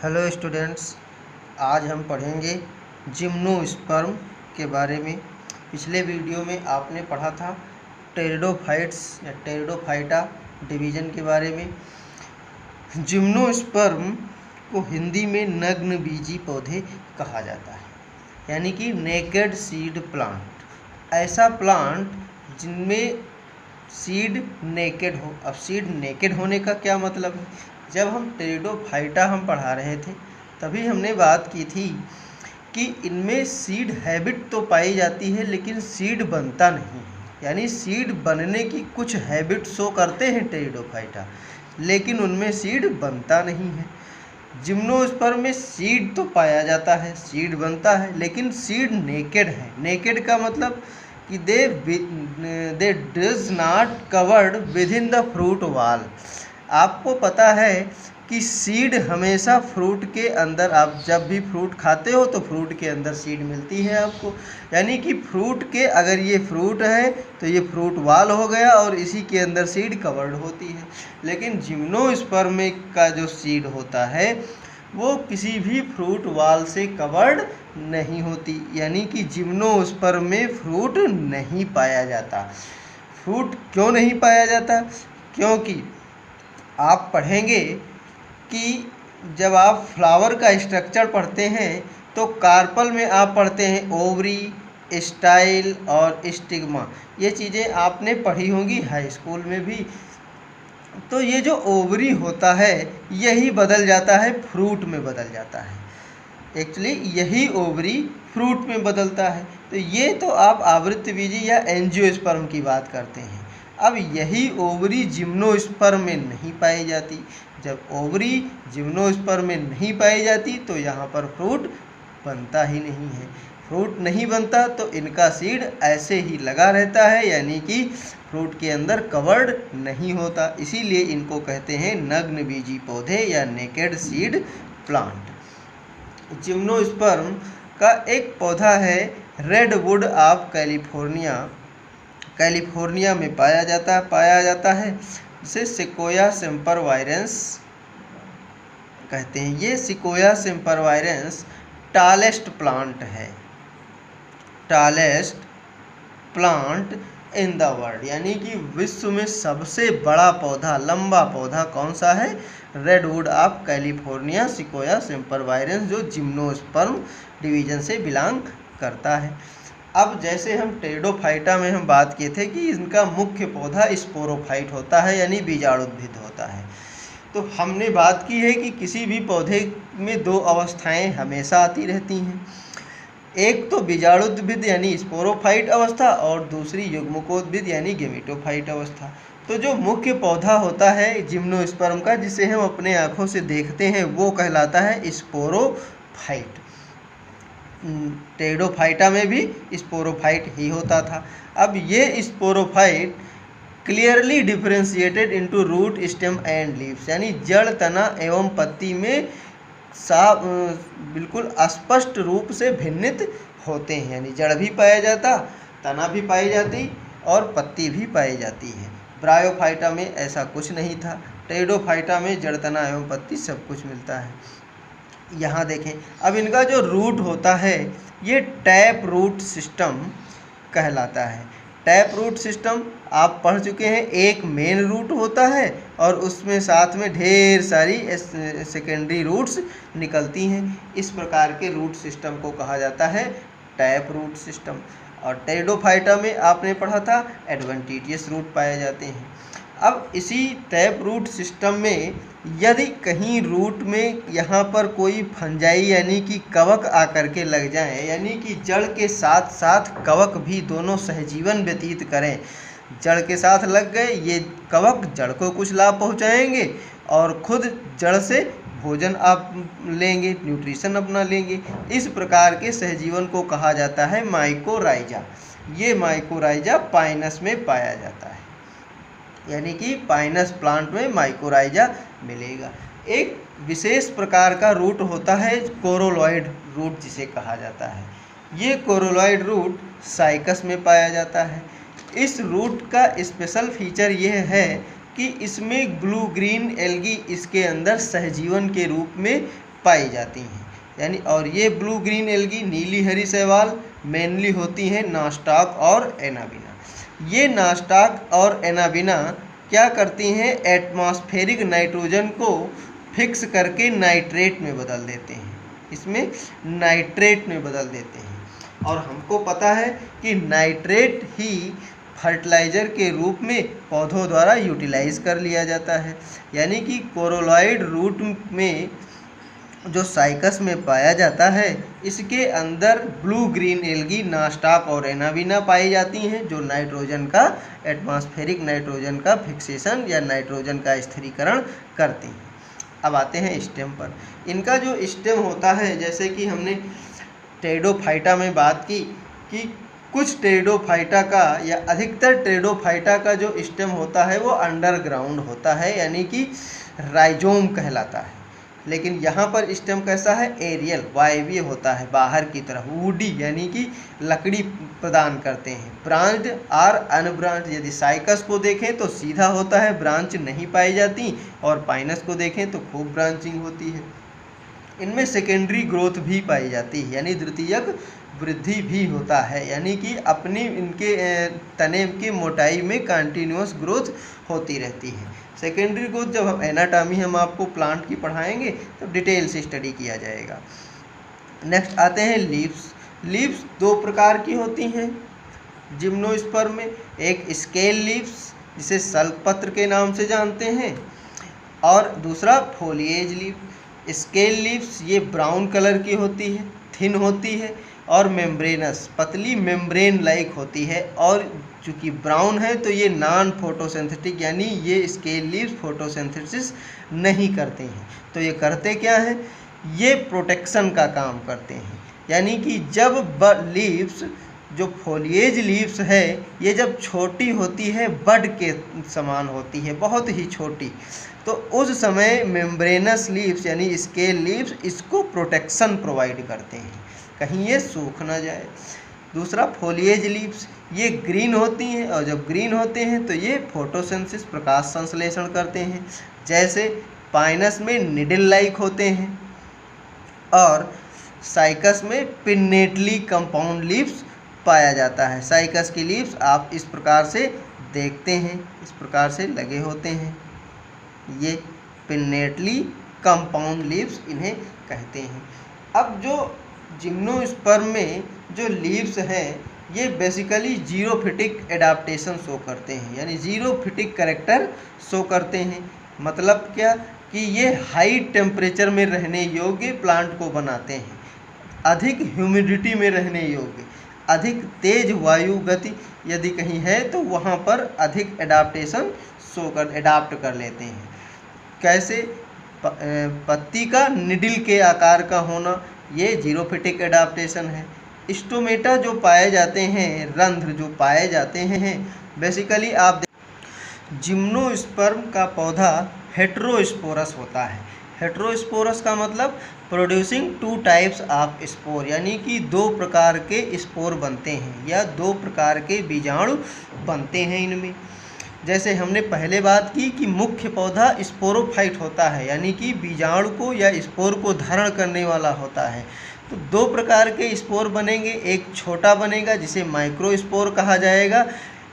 Hello students, आज हम पढ़ेंगे जिम्नोस्पर्म के बारे में। पिछले वीडियो में आपने पढ़ा था टेरिडोफाइट्स या टेरिडोफाइटा डिवीज़न के बारे में। जिम्नोस्पर्म को हिंदी में नग्नबीजी पौधे कहा जाता है, यानी कि नेकेड सीड प्लांट। ऐसा प्लांट जिनमें सीड नेकेड हो। अब सीड नेकेड होने का क्या मतलब है? जब हम टेरिडोफाइटा पढ़ा रहे थे तभी हमने बात की थी कि इनमें सीड हैबिट तो पाई जाती है लेकिन सीड बनता नहीं है, यानी सीड बनने की कुछ हैबिट शो करते हैं टेरिडोफाइटा, लेकिन उनमें सीड बनता नहीं है। जिम्नोस्पर्म में सीड तो पाया जाता है, सीड बनता है, लेकिन सीड नेकेड है। नेकेड का मतलब कि दे does not covered with in the fruit wall. आपको पता है कि सीड हमेशा फ्रूट के अंदर, आप जब भी फ्रूट खाते हो तो फ्रूट के अंदर सीड मिलती है आपको, यानी कि फ्रूट के, अगर ये फ्रूट है तो ये फ्रूट वाल हो गया और इसी के अंदर सीड कवर्ड होती है। लेकिन जिम्नोस्पर्म का जो सीड होता है वो किसी भी फ्रूट वाल से कवर्ड नहीं होती, यानी कि जिम्नोस्पर्म में फ्रूट नहीं पाया जाता। फ्रूट क्यों नहीं पाया जाता? क्योंकि आप पढ़ेंगे कि जब आप फ्लावर का स्ट्रक्चर पढ़ते हैं तो कार्पल में आप पढ़ते हैं ओवरी, स्टाइल और स्टिग्मा। ये चीज़ें आपने पढ़ी होंगी हाई स्कूल में भी। तो ये जो ओवरी होता है यही बदल जाता है, फ्रूट में बदल जाता है। एक्चुअली यही ओवरी फ्रूट में बदलता है। तो ये तो आप आवृतबीजी या एंजियोस्पर्म की बात करते हैं। अब यही ओवरी जिम्नोस्पर्म में नहीं पाई जाती। जब ओवरी जिम्नोस्पर्म में नहीं पाई जाती तो यहाँ पर फ्रूट बनता ही नहीं है। फ्रूट नहीं बनता तो इनका सीड ऐसे ही लगा रहता है, यानी कि फ्रूट के अंदर कवर्ड नहीं होता। इसीलिए इनको कहते हैं नग्नबीजी पौधे या नेकेड सीड प्लांट। जिम्नोस्पर्म का एक पौधा है रेडवुड ऑफ कैलिफोर्निया। कैलिफोर्निया में पाया जाता है जिसे सिकोया सेम्परवायरेंस कहते हैं। ये सिकोया सेम्परवायरेंस टालेस्ट प्लांट है, tallest plant in the world, यानी कि विश्व में सबसे बड़ा पौधा, लंबा पौधा कौन सा है? रेडवुड ऑफ कैलिफोर्निया सिकोया सेम्परवायरेंस, जो जिम्नोस्पर्म डिवीजन से बिलोंग करता है। अब जैसे हम टेरिडोफाइटा में हम बात किए थे कि इनका मुख्य पौधा स्पोरोफाइट होता है, यानी बीजाणुद्भिद होता है। तो हमने बात की है कि किसी भी पौधे में दो अवस्थाएं हमेशा आती रहती हैं, एक तो बीजाणुद्भिद यानी स्पोरोफाइट अवस्था और दूसरी युग्मकोद्भिद यानी गेमेटोफाइट अवस्था। तो जो मुख्य पौधा होता है जिम्नोस्पर्म का, जिसे हम अपने आँखों से देखते हैं, वो कहलाता है स्पोरोफाइट। टेरिडोफाइटा में भी स्पोरोफाइट ही होता था। अब ये sporophyte clearly differentiated into root, stem and leaves, यानी जड़, तना एवं पत्ती में साफ बिल्कुल स्पष्ट रूप से भिन्नित होते हैं, यानी जड़ भी पाया जाता, तना भी पाई जाती और पत्ती भी पाई जाती है। ब्रायोफाइटा में ऐसा कुछ नहीं था। टेरिडोफाइटा में जड़, तना एवं पत्ती सब कुछ मिलता है। यहाँ देखें, अब इनका जो रूट होता है ये टैप रूट सिस्टम कहलाता है। टैप रूट सिस्टम आप पढ़ चुके हैं। एक मेन रूट होता है और उसमें साथ में ढेर सारी सेकेंडरी रूट्स निकलती हैं। इस प्रकार के रूट सिस्टम को कहा जाता है टैप रूट सिस्टम। और टेरिडोफाइटा में आपने पढ़ा था एडवेंटिशियस रूट पाए जाते हैं। अब इसी टैप रूट सिस्टम में यदि कहीं रूट में यहाँ पर कोई फंजाई यानी कि कवक आकर के लग जाए, यानी कि जड़ के साथ साथ कवक भी दोनों सहजीवन व्यतीत करें, जड़ के साथ लग गए ये कवक, जड़ को कुछ लाभ पहुँचाएंगे और खुद जड़ से भोजन आप लेंगे, न्यूट्रिशन अपना लेंगे। इस प्रकार के सहजीवन को कहा जाता है माइकोराइजा। ये माइकोराइजा पाइनस में पाया जाता है, यानी कि पाइनस प्लांट में माइकोराइजा मिलेगा। एक विशेष प्रकार का रूट होता है कोरोलॉइड रूट जिसे कहा जाता है। ये कोरोलॉइड रूट साइकस में पाया जाता है। इस रूट का स्पेशल फीचर यह है कि इसमें ब्लू ग्रीन एल्गी इसके अंदर सहजीवन के रूप में पाई जाती हैं। यानी और ये ब्लू ग्रीन एल्गी, नीली हरी शैवाल मेनली होती हैं नास्टाक और एनाबीना। ये नास्टाक और एनाबीना क्या करती हैं, एटमॉस्फेरिक नाइट्रोजन को फिक्स करके नाइट्रेट में बदल देते हैं, इसमें नाइट्रेट में बदल देते हैं। और हमको पता है कि नाइट्रेट ही फर्टिलाइज़र के रूप में पौधों द्वारा यूटिलाइज कर लिया जाता है। यानी कि कोरोलॉइड रूट में जो साइकस में पाया जाता है, इसके अंदर ब्लू ग्रीन एल्गी, नास्टाक और एनाबीना पाई जाती हैं, जो नाइट्रोजन का, एटमॉस्फेरिक नाइट्रोजन का फिक्सेशन या नाइट्रोजन का स्थिरीकरण करती हैं। अब आते हैं स्टेम पर। इनका जो स्टेम होता है, जैसे कि हमने टेरिडोफाइटा में बात की कि कुछ टेरिडोफाइटा का या अधिकतर टेरिडोफाइटा का जो स्टेम होता है वो अंडरग्राउंड होता है, यानी कि राइजोम कहलाता है। लेकिन यहाँ पर स्टेम कैसा है, एरियल, वायवीय होता है, बाहर की तरफ, वुडी यानी कि लकड़ी प्रदान करते हैं। ब्रांच्ड और अनब्रांच्ड, यदि साइकस को देखें तो सीधा होता है, ब्रांच नहीं पाई जाती, और पाइनस को देखें तो खूब ब्रांचिंग होती है। इनमें सेकेंडरी ग्रोथ भी पाई जाती है, यानी द्वितीयक वृद्धि भी होता है, यानी कि अपनी इनके तने की मोटाई में कंटिन्यूअस ग्रोथ होती रहती है। सेकेंडरी ग्रोथ जब हम एनाटॉमी हम आपको प्लांट की पढ़ाएंगे तब डिटेल से स्टडी किया जाएगा। नेक्स्ट आते हैं लीव्स। लीव्स दो प्रकार की होती हैं जिम्नोस्पर्म में, एक स्केल लीव्स जिसे सल्कपत्र के नाम से जानते हैं, और दूसरा फोलिएज लीव। स्केल लीव्स ये ब्राउन कलर की होती है, थिन होती है और मेम्ब्रेनस, पतली मेम्ब्रेन लाइक होती है, और चूँकि ब्राउन है तो ये नॉन फोटोसिंथेटिक, यानी ये स्केल लीव्स फोटोसिंथेसिस नहीं करते हैं। तो ये करते क्या हैं, ये प्रोटेक्शन का काम करते हैं। यानी कि जब लीव्स, जो फोलिएज लीव्स है, ये जब छोटी होती है, बड के समान होती है, बहुत ही छोटी, तो उस समय मेम्ब्रेनस लीव्स यानी स्केल लीव्स इसको प्रोटेक्शन प्रोवाइड करते हैं, कहीं ये सूख ना जाए। दूसरा फोलिएज लीव्स, ये ग्रीन होती हैं, और जब ग्रीन होते हैं तो ये फोटोसिंथेसिस, प्रकाश संश्लेषण करते हैं। जैसे पाइनस में निडल लाइक होते हैं, और साइकस में पिन्नेटली कंपाउंड लीव्स पाया जाता है। साइकस की लीव्स आप इस प्रकार से देखते हैं, इस प्रकार से लगे होते हैं, ये पिन्नेटली कंपाउंड लीव्स इन्हें कहते हैं। अब जो जिम्नोस्पर्म में जो लीव्स हैं, ये बेसिकली जीरोफिटिक एडाप्टेशन शो करते हैं, यानी जीरोफिटिक कैरेक्टर शो करते हैं। मतलब क्या कि ये हाई टेम्परेचर में रहने योग्य प्लांट को बनाते हैं, अधिक ह्यूमिडिटी में रहने योग्य, अधिक तेज वायु गति यदि कहीं है तो वहाँ पर अधिक एडाप्टेशन एडाप्ट कर लेते हैं। कैसे, पत्ती का निडिल के आकार का होना, ये जीरोफिटिक एडाप्टेशन है। स्टोमेटा जो पाए जाते हैं, रंध्र जो पाए जाते हैं, बेसिकली आप जिम्नोस्पर्म का पौधा हेटेरोस्पोरस होता है। हेटेरोस्पोरस का मतलब producing two types of spore, यानी कि दो प्रकार के स्पोर बनते हैं या दो प्रकार के बीजाणु बनते हैं इनमें। जैसे हमने पहले बात की कि मुख्य पौधा स्पोरोफाइट होता है, यानी कि बीजाणु को या स्पोर को धारण करने वाला होता है। तो दो प्रकार के स्पोर बनेंगे, एक छोटा बनेगा जिसे माइक्रोस्पोर कहा जाएगा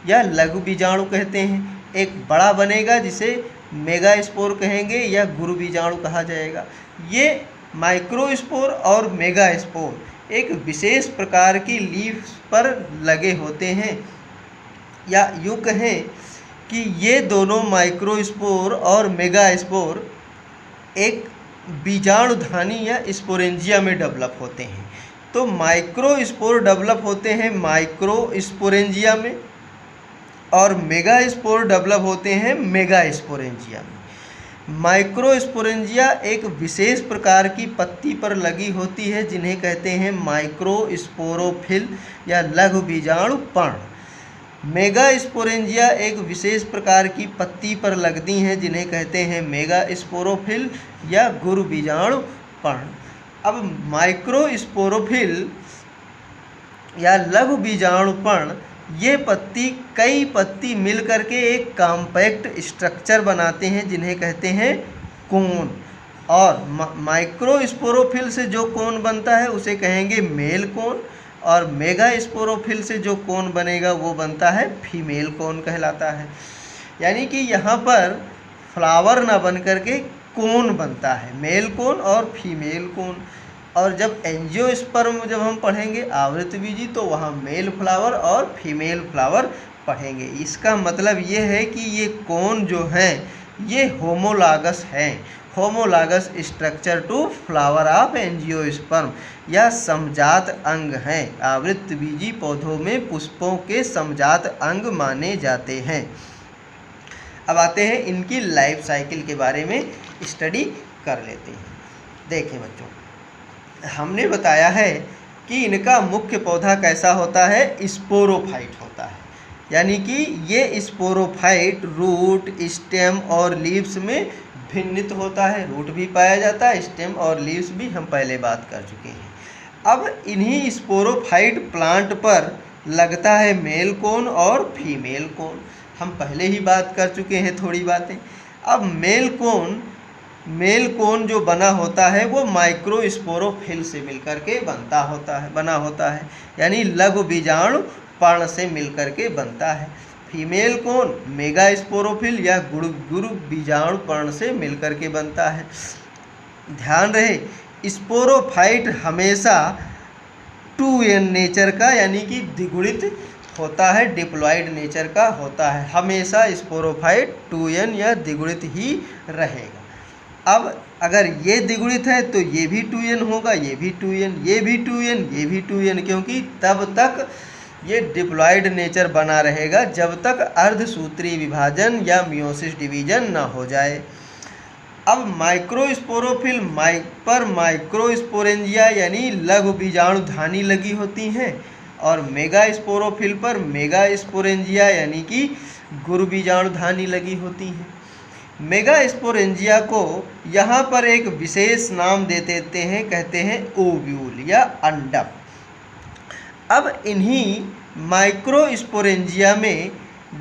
या लघु बीजाणु कहते हैं, एक बड़ा बनेगा जिसे मेगा स्पोर कहेंगे या गुरु बीजाणु कहा जाएगा। ये माइक्रोस्पोर और मेगा स्पोर एक विशेष प्रकार की लीव्स पर लगे होते हैं, या यूँ कहें कि ये दोनों माइक्रोस्पोर और मेगा स्पोर एक बीजाणुधानी या स्पोरेंजिया में डेवलप होते हैं। तो माइक्रोस्पोर डेवलप होते हैं माइक्रोस्पोरेंजिया में, और मेगा स्पोर डेवलप होते हैं मेगा स्पोरेंजिया में। माइक्रोस्पोरेंजिया एक विशेष प्रकार की पत्ती पर लगी होती है जिन्हें कहते हैं माइक्रोस्पोरोफिल या लघु बीजाणु पर्ण। मेगा स्पोरेंजिया एक विशेष प्रकार की पत्ती पर लगती हैं जिन्हें कहते हैं मेगा स्पोरोफिल या गुरु बीजाणु पर्ण। अब माइक्रोस्पोरोफिल या लघु बीजाणु पर्ण, ये पत्ती कई पत्ती मिलकर के एक कॉम्पैक्ट स्ट्रक्चर बनाते हैं जिन्हें कहते हैं कोन, और माइक्रोस्पोरोफिल से जो कोन बनता है उसे कहेंगे मेल कोन, और मेगा स्पोरोफिल से जो कोन बनेगा वो बनता है फीमेल कोन कहलाता है। यानी कि यहाँ पर फ्लावर ना बन करके कोन बनता है, मेल कोन और फीमेल कोन। और जब एंजियोस्पर्म जब हम पढ़ेंगे आवृतबीजी तो वहाँ मेल फ्लावर और फीमेल फ्लावर पढ़ेंगे। इसका मतलब ये है कि ये कोन जो हैं ये होमोलागस हैं, homologous structure to flower of angiosperm, या समजात अंग हैं। आवृतबीजी पौधों में पुष्पों के समजात अंग माने जाते हैं। अब आते हैं इनकी लाइफ साइकिल के बारे में स्टडी कर लेते हैं। देखें बच्चों, हमने बताया है कि इनका मुख्य पौधा कैसा होता है, स्पोरोफाइट होता है। यानी कि ये स्पोरोफाइट रूट, स्टेम और लीव्स में भिन्नित होता है। रूट भी पाया जाता है, स्टेम और लीव्स भी हम पहले बात कर चुके हैं। अब इन्हीं स्पोरोफाइट प्लांट पर लगता है मेल कोन और फीमेल कोन, हम पहले ही बात कर चुके हैं थोड़ी बातें। अब मेल कोन जो बना होता है वो माइक्रोस्पोरोफिल से मिलकर के बना होता है, यानी लघु बीजाणु पर्ण से मिलकर के बनता है। फीमेल कोन मेगा स्पोरोफिल या गुरु बीजाणु पर्ण से मिलकर के बनता है। ध्यान रहे, स्पोरोफाइट हमेशा 2n नेचर का यानी कि द्विगुणित होता है, डिप्लॉयड नेचर का होता है। हमेशा स्पोरोफाइट 2n या द्विगुणित ही रहेगा। अब अगर ये द्विगुणित है तो ये भी 2n होगा, ये भी 2n, ये भी 2n, ये भी 2n, क्योंकि तब तक ये डिप्लॉयड नेचर बना रहेगा जब तक अर्धसूत्री विभाजन या मियोसिस डिवीजन ना हो जाए। अब माइक्रोस्पोरोफिल पर माइक्रोस्पोरेंजिया यानी लघु बीजाणुधानी लगी होती हैं, और मेगा स्पोरोफिल पर मेगा स्पोरेंजिया यानी कि गुरु बीजाणुधानी लगी होती हैं। मेगा स्पोरेंजिया को यहाँ पर एक विशेष नाम दे देते हैं, कहते हैं ओव्यूल या अंडक। अब इन्हीं माइक्रोस्पोरेंजिया में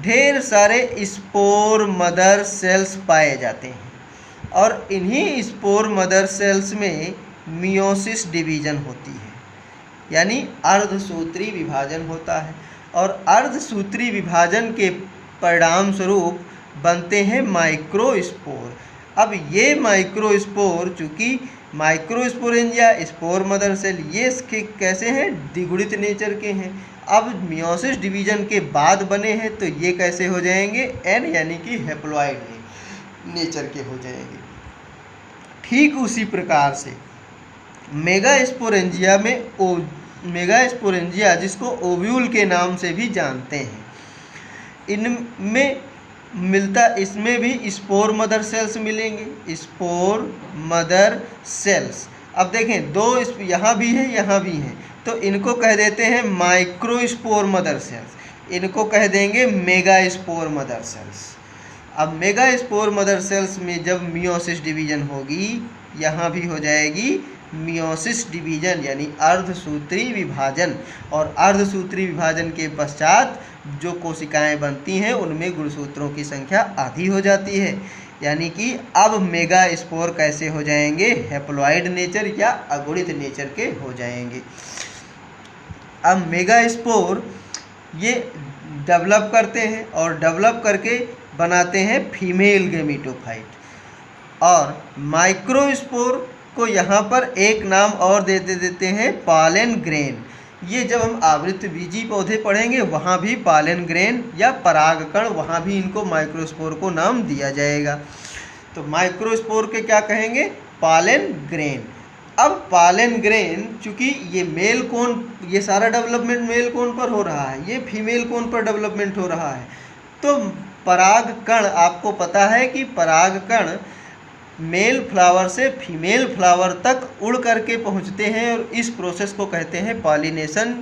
ढेर सारे स्पोर मदर सेल्स पाए जाते हैं, और इन्हीं स्पोर मदर सेल्स में मियोसिस डिवीजन होती है, यानी अर्धसूत्री विभाजन होता है। और अर्धसूत्री विभाजन के परिणाम स्वरूप बनते हैं माइक्रोस्पोर। अब ये माइक्रोस्पोर, चूँकि माइक्रोस्पोरेंजिया स्पोर मदर सेल ये कैसे हैं, द्विगुणित नेचर के हैं। अब मियोसिस डिवीजन के बाद बने हैं तो ये कैसे हो जाएंगे, एन यानी कि हेप्लॉइड नेचर के हो जाएंगे। ठीक उसी प्रकार से मेगा स्पोरेंजिया जिसको ओव्यूल के नाम से भी जानते हैं, इसमें भी स्पोर मदर सेल्स मिलेंगे, स्पोर मदर सेल्स। अब देखें, दो यहाँ भी है यहाँ भी है, तो इनको कह देते हैं माइक्रोस्पोर मदर सेल्स, इनको कह देंगे मेगा स्पोर मदर सेल्स। अब मेगा स्पोर मदर सेल्स में जब मियोसिस डिवीजन होगी, यहाँ भी हो जाएगी मियोसिस डिवीजन यानी अर्धसूत्री विभाजन, और अर्धसूत्री विभाजन के पश्चात जो कोशिकाएं बनती हैं उनमें गुणसूत्रों की संख्या आधी हो जाती है। यानी कि अब मेगा स्पोर कैसे हो जाएंगे, हेप्लॉइड नेचर या अगुणित नेचर के हो जाएंगे। अब मेगा स्पोर ये डेवलप करते हैं और डेवलप करके बनाते हैं फीमेल गेमिटोफाइट, और माइक्रोस्पोर को यहाँ पर एक नाम और दे देते हैं पॉलन ग्रेन। ये जब हम आवृतबीजी पौधे पढ़ेंगे वहाँ भी पॉलन ग्रेन या परागकण, वहाँ भी इनको माइक्रोस्पोर को नाम दिया जाएगा। तो माइक्रोस्पोर के क्या कहेंगे, पॉलन ग्रेन। अब पॉलन ग्रेन, चूँकि ये मेल कोन, ये सारा डेवलपमेंट मेल कोन पर हो रहा है, ये फीमेल कोन पर डेवलपमेंट हो रहा है, तो परागकण, आपको पता है कि परागकण मेल फ्लावर से फीमेल फ्लावर तक उड़ करके पहुंचते हैं, और इस प्रोसेस को कहते हैं पॉलिनेशन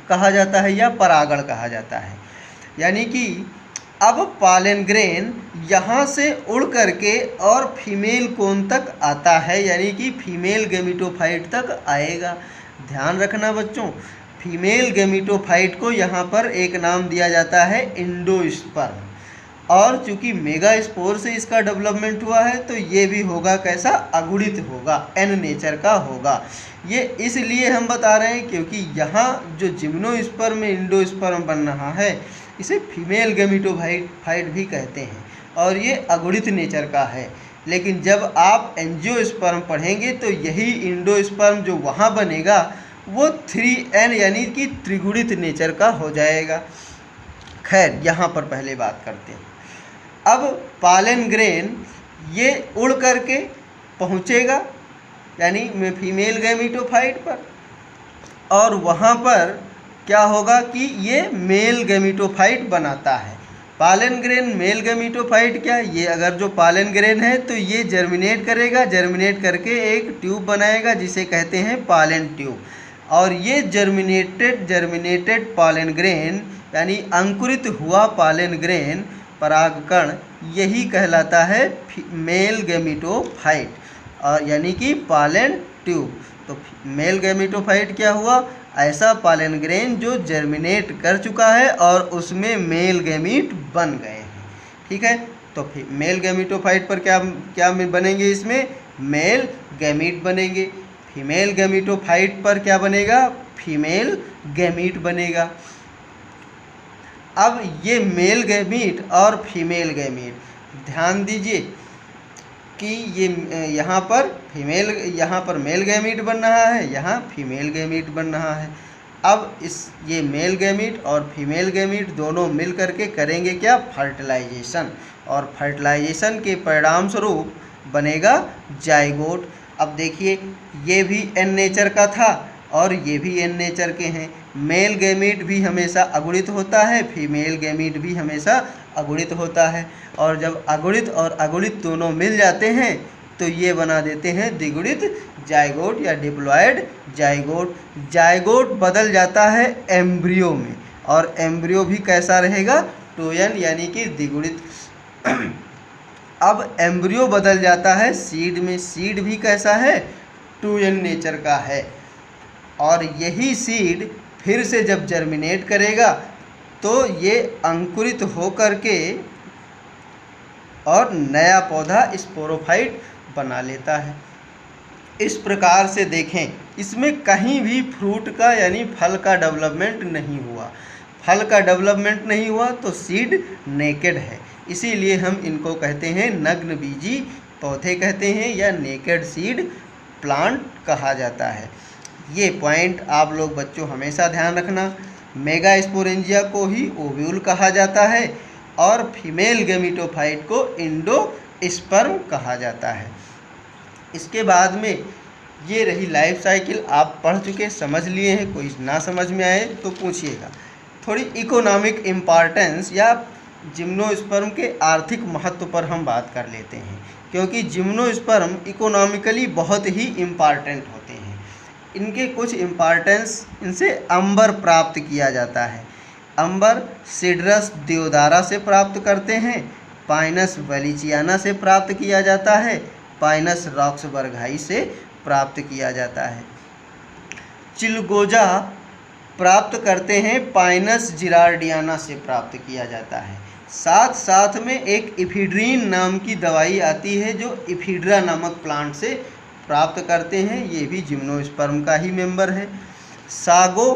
कहा जाता है या परागण कहा जाता है। यानी कि अब पॉलन ग्रेन यहाँ से उड़ करके और फीमेल कोन तक आता है, यानी कि फीमेल गेमिटोफाइट तक आएगा। ध्यान रखना बच्चों, फीमेल गेमिटोफाइट को यहाँ पर एक नाम दिया जाता है इंडोस्पर्म, और चूंकि मेगा स्पोर से इसका डेवलपमेंट हुआ है तो ये भी होगा कैसा, अगुणित होगा, एन नेचर का होगा। ये इसलिए हम बता रहे हैं क्योंकि यहाँ जो जिम्नोस्पर्म में इंडोस्पर्म बन रहा है इसे फीमेल गैमेटोफाइट भी कहते हैं और ये अगुणित नेचर का है। लेकिन जब आप एंजियोस्पर्म पढ़ेंगे तो यही इंडोस्पर्म जो वहाँ बनेगा वो 3n यानी कि त्रिगुणित नेचर का हो जाएगा। खैर यहाँ पर पहले बात करते हैं। अब पालन ग्रेन ये उड़ करके पहुँचेगा यानी फीमेल गैमेटोफाइट पर, और वहाँ पर क्या होगा कि ये मेल गैमेटोफाइट बनाता है। पालन ग्रेन मेल गैमेटोफाइट क्या, ये अगर जो पालन ग्रेन है तो ये जर्मिनेट करेगा, जर्मिनेट करके एक ट्यूब बनाएगा जिसे कहते हैं पालन ट्यूब, और ये जर्मिनेटेड पालन ग्रेन यानी अंकुरित हुआ पालन ग्रेन परागकण यही कहलाता है मेल गैमेटोफाइट, और यानी कि पालन ट्यूब। तो मेल गैमेटोफाइट क्या हुआ, ऐसा पालन ग्रेन जो जर्मिनेट कर चुका है और उसमें मेल गैमीट बन गए हैं। ठीक है, तो फिर मेल गैमेटोफाइट पर क्या क्या बनेंगे, इसमें मेल गैमीट बनेंगे। फीमेल गैमेटोफाइट पर क्या बनेगा, फीमेल गैमीट बनेगा। अब ये मेल गैमीट और फीमेल गैमीट, ध्यान दीजिए कि ये यहाँ पर मेल गैमीट बन रहा है, यहाँ फीमेल गैमीट बन रहा है। अब ये मेल गैमीट और फीमेल गैमीट दोनों मिल करके करेंगे क्या, फर्टिलाइजेशन, और फर्टिलाइजेशन के परिणाम स्वरूप बनेगा जाइगोट। अब देखिए ये भी एन नेचर का था और ये भी एन नेचर के हैं। मेल गैमीट भी हमेशा अगुणित होता है, फीमेल गैमीट भी हमेशा अगुणित होता है, और जब अगुणित और अगुणित दोनों मिल जाते हैं तो ये बना देते हैं द्विगुणित जाइगोट या डिप्लॉयड जाइगोट। जाइगोट बदल जाता है एम्ब्रियो में, और एम्ब्रियो भी कैसा रहेगा, 2n यानी कि द्विगुणित। अब एम्ब्रियो बदल जाता है सीड में, सीड भी कैसा है, 2n नेचर का है, और यही सीड फिर से जब जर्मिनेट करेगा तो ये अंकुरित हो करके और नया पौधा स्पोरोफाइट बना लेता है। इस प्रकार से देखें, इसमें कहीं भी फ्रूट का यानी फल का डेवलपमेंट नहीं हुआ। फल का डेवलपमेंट नहीं हुआ तो सीड नेकेड है, इसीलिए हम इनको कहते हैं नग्न बीजी पौधे कहते हैं या नेकेड सीड प्लांट कहा जाता है। ये पॉइंट आप लोग बच्चों हमेशा ध्यान रखना। मेगा स्पोरेंजिया को ही ओव्यूल कहा जाता है और फीमेल गैमेटोफाइट को इंडोस्पर्म कहा जाता है। इसके बाद में ये रही लाइफ साइकिल, आप पढ़ चुके, समझ लिए हैं। कोई ना समझ में आए तो पूछिएगा। थोड़ी इकोनॉमिक इम्पॉर्टेंस या जिम्नोस्पर्म के आर्थिक महत्व पर हम बात कर लेते हैं, क्योंकि जिम्नोस्पर्म इकोनॉमिकली बहुत ही इम्पॉर्टेंट होते हैं। इनके कुछ इम्पॉर्टेंस, इनसे अंबर प्राप्त किया जाता है। अंबर सिडरस देवदारा से प्राप्त करते हैं, पाइनस वैलिचियाना से प्राप्त किया जाता है, पाइनस रॉक्सबर्गाई से प्राप्त किया जाता है। चिलगोजा प्राप्त करते हैं, पाइनस जिरार्डियाना से प्राप्त किया जाता है। साथ साथ में एक इफिड्रीन नाम की दवाई आती है जो इफिड्रा नामक प्लांट से प्राप्त करते हैं, ये भी जिम्नोस्पर्म का ही मेंबर है। सागो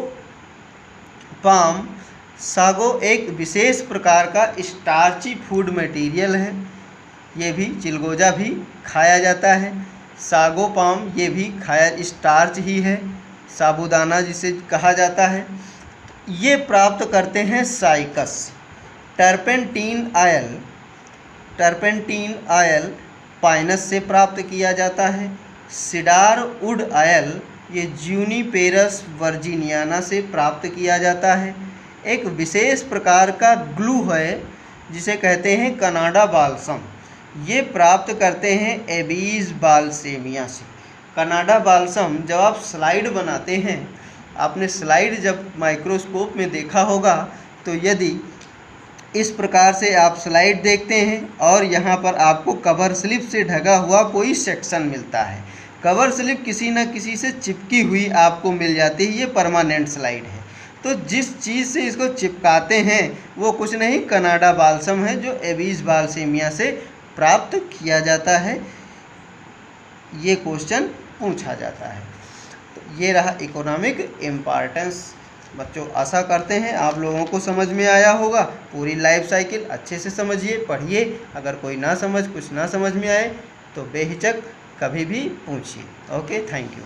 पाम, सागो एक विशेष प्रकार का स्टार्ची फूड मटेरियल है, ये भी चिलगोजा भी खाया जाता है। सागो पाम ये भी खाया, स्टार्च ही है, साबूदाना जिसे कहा जाता है। ये प्राप्त करते हैं साइकस। टर्पेंटीन आयल पाइनस से प्राप्त किया जाता है। सिडार वुड आयल ये जूनिपेरस वर्जीनियाना से प्राप्त किया जाता है। एक विशेष प्रकार का ग्लू है जिसे कहते हैं कनाडा बाल्सम, ये प्राप्त करते हैं एबीज बाल्सेमिया से। कनाडा बाल्सम जब आप स्लाइड बनाते हैं, आपने स्लाइड जब माइक्रोस्कोप में देखा होगा, तो यदि इस प्रकार से आप स्लाइड देखते हैं और यहाँ पर आपको कवर स्लिप से ढका हुआ कोई सेक्शन मिलता है, कवर स्लिप किसी न किसी से चिपकी हुई आपको मिल जाती है, ये परमानेंट स्लाइड है। तो जिस चीज़ से इसको चिपकाते हैं वो कुछ नहीं कनाडा बाल्सम है, जो एविस बाल्सेमिया से प्राप्त किया जाता है। ये क्वेश्चन पूछा जाता है। तो ये रहा इकोनॉमिक इम्पॉर्टेंस। बच्चों आशा करते हैं आप लोगों को समझ में आया होगा। पूरी लाइफ साइकिल अच्छे से समझिए, पढ़िए। अगर कोई कुछ ना समझ में आए तो बेहिचक कभी भी पूछिए। Okay, thank you.